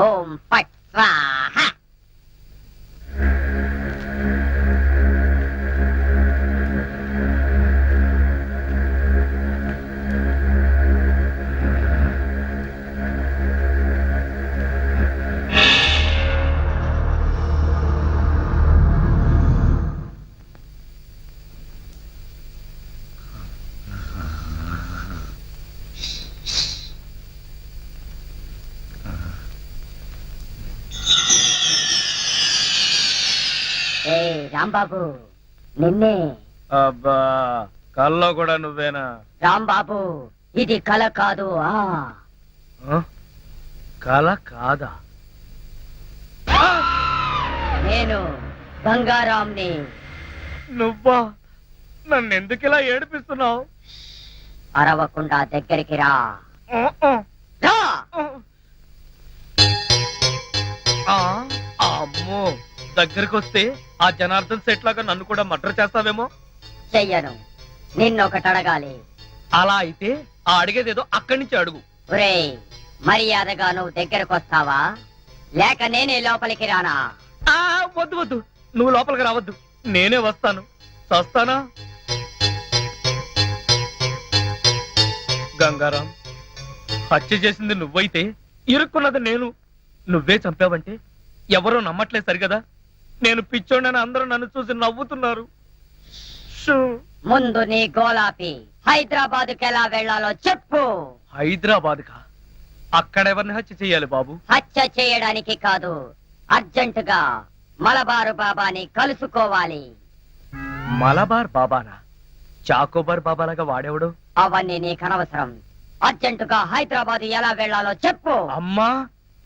ఓం ఫట్ స్వాహ. రాంబాబు నిన్నే. అబ్బా కల్లో కూడా నువ్వేనా? రాంబాబు ఇది కల కాదు. కల కాదా? నేను గంగారాంని. నువ్వా? నన్ను ఎందుకు ఇలా ఏడిపిస్తున్నావు? అరవకుండా దగ్గరికి రా. రా. అమ్మో, దగ్గరికి వస్తే ఆ జనార్దన్ సెట్ లాగా నన్ను కూడా మర్డర్ చేస్తావేమో. చెయ్యను. నిన్నొకటి అడగాలి. అలా అయితే ఆ అడిగేదేదో అక్కడి నుంచి అడుగు. ఒరేయ్, మర్యాదగా నువ్వు దగ్గరకు వస్తావా లేక నేనే లోపలికి రానా? వద్దు వద్దు, నువ్వు లోపలికి రావద్దు, నేనే వస్తాను. చస్తానా? గంగారాం, హత్య చేసింది నువ్వైతే ఇరుక్కున్నది నేను. నువ్వే చంపావంటే ఎవరో నమ్మట్లేదు సరిగదా. నేను పిచ్చోడని అందరూ నన్ను చూసి నవ్వుతున్నారు. ముందు నీ గోలాపి హైదరాబాద్కి ఎలా వెళ్ళాలో చెప్పు. హైదరాబాద్ కా? అక్కడెవరిని హత్య చెయ్యాలి బాబు? హత్య చేయడానికి కాదు, అర్జెంటుగా మలబారు బాబాని కలుసుకోవాలి. మలబార్ బాబానా? చాకోబార్ బాబాలాగా వాడేవాడు? అవన్నీ నీకు అనవసరం. అర్జెంటుగా హైదరాబాద్ ఎలా వెళ్ళాలో చెప్పు. అమ్మా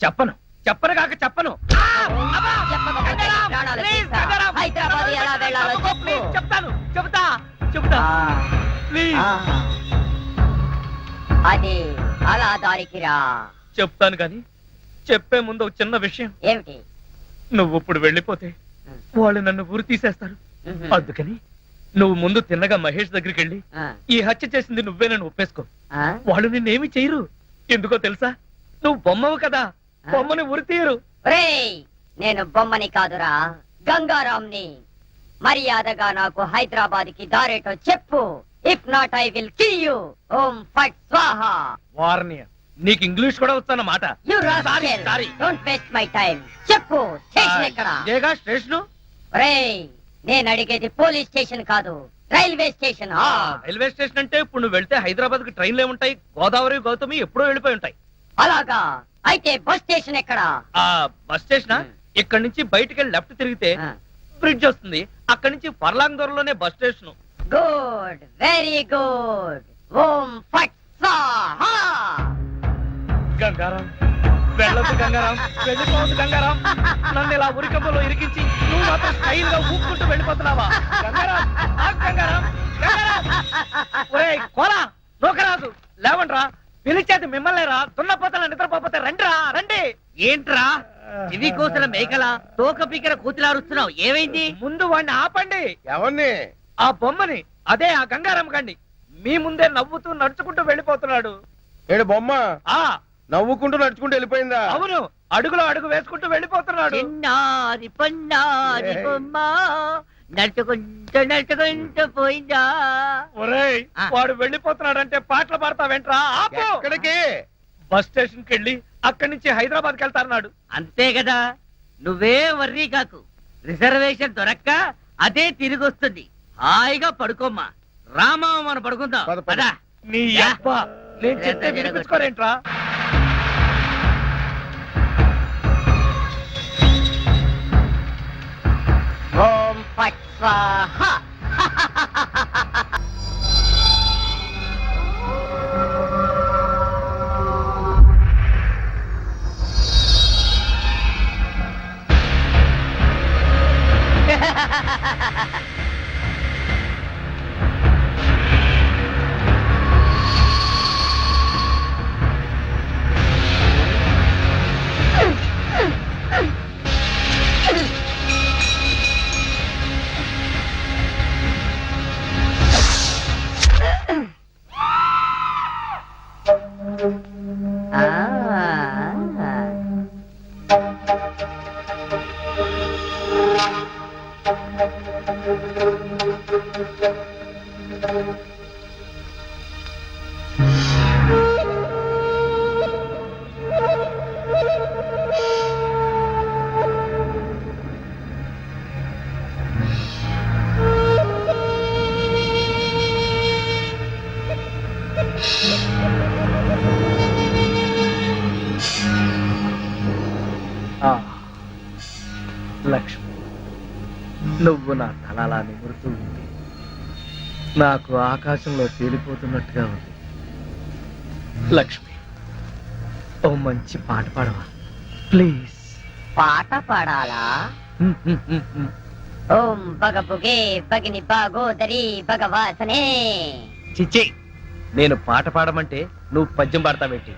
చెప్పను, చెప్పను కాక చెప్పను. చెప్పకపోతే నీ ప్రాణాలు తీస్తా. హైదరాబాద్ ఎలా వెళ్ళాలో చెప్పు. చెప్తాను, చెబుతా చెబుతా. ప్లీజ్. అది అలా దారికి రా. చెప్తాను కానీ చెప్పే ముందు ఒక చిన్న విషయం. ఏమిటి? నువ్వు ఇప్పుడు వెళ్ళిపోతే వాళ్ళు నన్ను ఊరు తీసేస్తారు. అందుకని నువ్వు ముందు తిన్నగా మహేష్ దగ్గరికి వెళ్ళి ఈ హత్య చేసింది నువ్వేనని ఒప్పేసుకో. వాళ్ళు నిన్నేమి చేయరు. ఎందుకో తెలుసా? నువ్వు బొమ్మవు కదా, బొమ్మని ఉరి తీయరు. నేను బొమ్మని కాదురా, గంగారాంని. మర్యాదగా నాకు హైదరాబాద్ కి దారేటో చెప్పు. If not I will kill you. ఓం ఫట్ స్వాహ. వార్నియ, నీకు ఇంగ్లీష్ కూడా వస్తానమాట. You rascal, don't waste my time. చెప్పు, స్టేషన్ ఎక్కడ? ఇదేగా స్టేషను. ఒరేయ్, నేను అడిగేది పోలీస్ స్టేషన్ కాదు, రైల్వే స్టేషన్. రైల్వే స్టేషన్ అంటే ఇప్పుడు నువ్వు వెళ్తే హైదరాబాద్ కి ట్రైన్లు ఏముంటాయి? గోదావరి గౌతమి ఎప్పుడో వెళ్ళిపోయి ఉంటాయి. అలాగా? అయితే బస్ స్టేషన్ ఎక్కడ? ఆ బస్ స్టేషన్ ఇక్కడ నుంచి బయటికి వెళ్ళి లెఫ్ట్ తిరిగితే బ్రిడ్జ్ వస్తుంది. అక్కడి నుంచి ఫర్లాంగ్ దూరంలోనే bus station. Good, very good. ఓం ఫట్ స్వాహ. గంగారాం, వెళ్ళొద్దు గంగారాం, వెళ్ళిపోవద్దు గంగారాం. నన్ను ఇలా ఉరికంపలో ఇరికించి నువ్వు మాత్రం స్టైల్ గా ఊపుకుంటూ వెళ్ళిపోతున్నావా? గంగారాం, ఆగు గంగారాం, గంగారాం. ఒరేయ్ కోలా, నోకరాజు, లేవండ్రా. పిలిచేది మిమ్మల్నేరా, దున్నపోతల నిద్రపోతే రండిరా, రండి. ఏంట్రా ఇవి కోసల మేకల తోక పీకర కూతులారుస్తున్నావు? ఏమైంది? ముందు వాడిని ఆపండి. ఎవరిని? ఆ బొమ్మని, అదే ఆ గంగారాం గండి. మీ ముందే నవ్వుతూ నడుచుకుంటూ వెళ్ళిపోతున్నాడు. ఏడు బొమ్మ ఆ నవ్వుకుంటూ నడుచుకుంటూ వెళ్ళిపోయిందా? అవును, అడుగులో అడుగు వేసుకుంటూ వెళ్ళిపోతున్నాడు. చిన్నారి పొన్నారి బొమ్మ నడుచుకుంటూ నడుచుకుంటూ పోయిందా? ఒరేయ్, వాడు వెళ్ళిపోతున్నాడంటే పాటలు పాడతా వెంట్రా. ఆపు. ఎక్కడికి? బస్ స్టేషన్ కి వెళ్ళి అక్కడి నుంచి హైదరాబాద్ కి వెళ్తారన్నాడు. అంతే కదా, నువ్వే వర్రీ కాకు. రిజర్వేషన్ దొరక్క అదే తిరిగి వస్తుంది. హాయిగా పడుకోమ్మా. రామా మనం పడుకుందాం. పద, పద. పద. నీ అబ్బ నేను చెప్తే వినిపించుకోరేంట్రా? ఓం ఫట్ స్వాహా. లక్ష్మి, నువ్వు నా తల అలా నిమురుతూ ఉంది. నాకు ఆకాశంలో తేలిపోతున్నట్టుగా ఉంది. లక్ష్మి, ఓ మంచి పాట పాడవా ప్లీజ్? పాట పాడాలా? ఓం బగబుగే బగిని బాగోదరి భగవాసనే. చిచ్చి, నేను పాట పాడమంటే నువ్వు పద్యం పాడతావేంటి?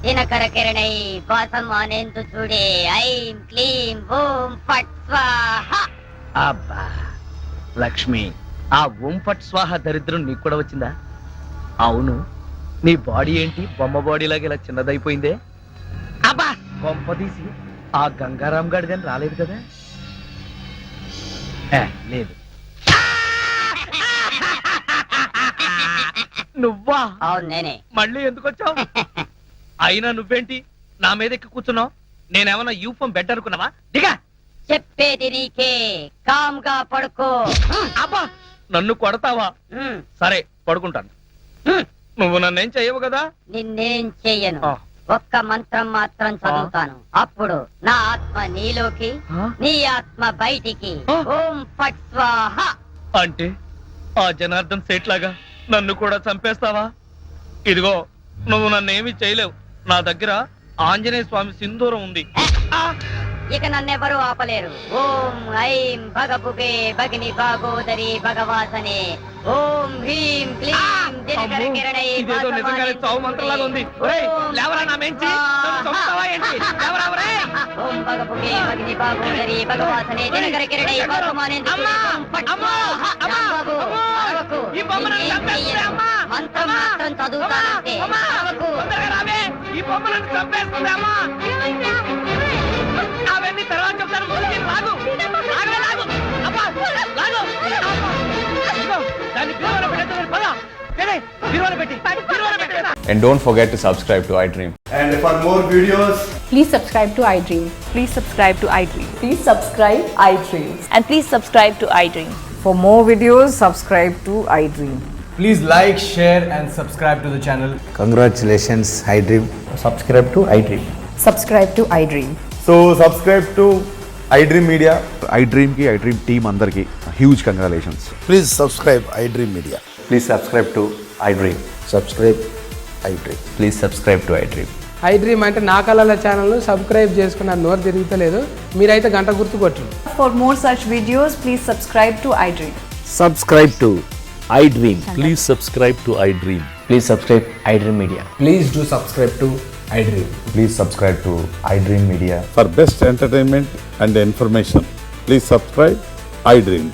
దినకర కిరణై వాసమానేందు చూడే ఐం క్లీం ఓం ఫట్ స్వాహా. అబ్బా లక్ష్మి, ఆ ఓం ఫట్ స్వాహ దరిద్రం నీకు కూడా వచ్చిందా? అవును, నీ బాడీ ఏంటి బొమ్మ బాడీలాగా ఇలా చిన్నదైపోయిందే? అబ్బా కొంపదీసి ఆ గంగారాం గాడిదని రాలేదు కదా? లేదు. నువ్వా? అవును నేనే. మళ్ళీ ఎందుకు వచ్చావు? అయినా నువ్వేంటి నా మీద ఎక్కి కూర్చున్నావు? నేనేమన్నా యూఫం బెడ్ అనుకున్నావా? దిగా. చెప్పేది నీకే, కామ్గా పడుకో. అబ్బా నన్ను కొడతావా? సరే పడుకుంటాను. నువ్వు నన్నేం చెయ్యవు కదా? నిన్నేం చెయ్యను. ఆ. ఒక్క మంత్రం మాత్రం చదువుతాను. అప్పుడు నా ఆత్మ నీలోకి, నీ ఆత్మ బయటికి. ఓం ఫట్ స్వాహా. అంటే ఆ జనార్దన్ సేట్ లాగా నన్ను కూడా చంపేస్తావా? ఇదిగో నువ్వు నన్నేమి చేయలేవు. నా దగ్గర ఆంజనేయ స్వామి సింధూరం ఉంది. ఇక నన్నెవరూ ఆపలేరు. ఓం ఐం భగబుగే భగిని భాగోదరి భగవాసనే. ఓం హ్రీం క్లీం దినకర కిరణై ఇదేదో నిజంగానే చావు మంత్రంలాగా ఉంది. ఒరేయ్, లేవరా నా మెంచి, నన్ను చంపుతావా ఏంటి? లేవరా ఒరేయ్. ఓం భగబుగే భగిని భాగోదరి భగవాసనే దినకర కిరణై వాసమానేందు చూడే ఓం ఫట్ స్వాహా. రాంబాబు, అరవకు. ఈ బొమ్మలను చంపేస్తుంది అమ్మా. మంత్రం మాత్రం చదువుతానంటే అరవకు. తొందరగా రావే, ఈ బొమ్మలను చంపేస్తుంది అమ్మా. అవన్నీ తర్వాత చెప్తాను. ముందు మీరు లాగు. లాగలే, లాగు. అబ్బా, లాగు. ఇదిగో, దాన్ని బీరువాలో పెట్టేద్దాం. పద. ఏడే, బీరువాలో పెట్టి. బీరువాలో పెట్టి. And don't forget to subscribe to iDream. And for more videos, Please subscribe to iDream. Please subscribe to iDream. Please subscribe iDream. And please subscribe to iDream. For more videos, subscribe to iDream. please like, share and subscribe to the channel. Congratulations, iDream. Subscribe to iDream. Subscribe to iDream. So subscribe to iDream Media. iDream ki iDream team andarki huge congratulations. Please subscribe iDream media. Please subscribe to iDream. Subscribe iDream. Please subscribe to iDream. iDream అంటే నా కళల channel subscribe చేసుకున్న నోరు తిరుగుతలేదు. మీరైతే గంట గుర్తు కొట్టండి. For more such videos, please subscribe to iDream. Subscribe to iDream. Please subscribe to iDream. Please subscribe iDream Media. Please do subscribe to iDream. Please subscribe to iDream Media. For best entertainment and information, please subscribe iDream.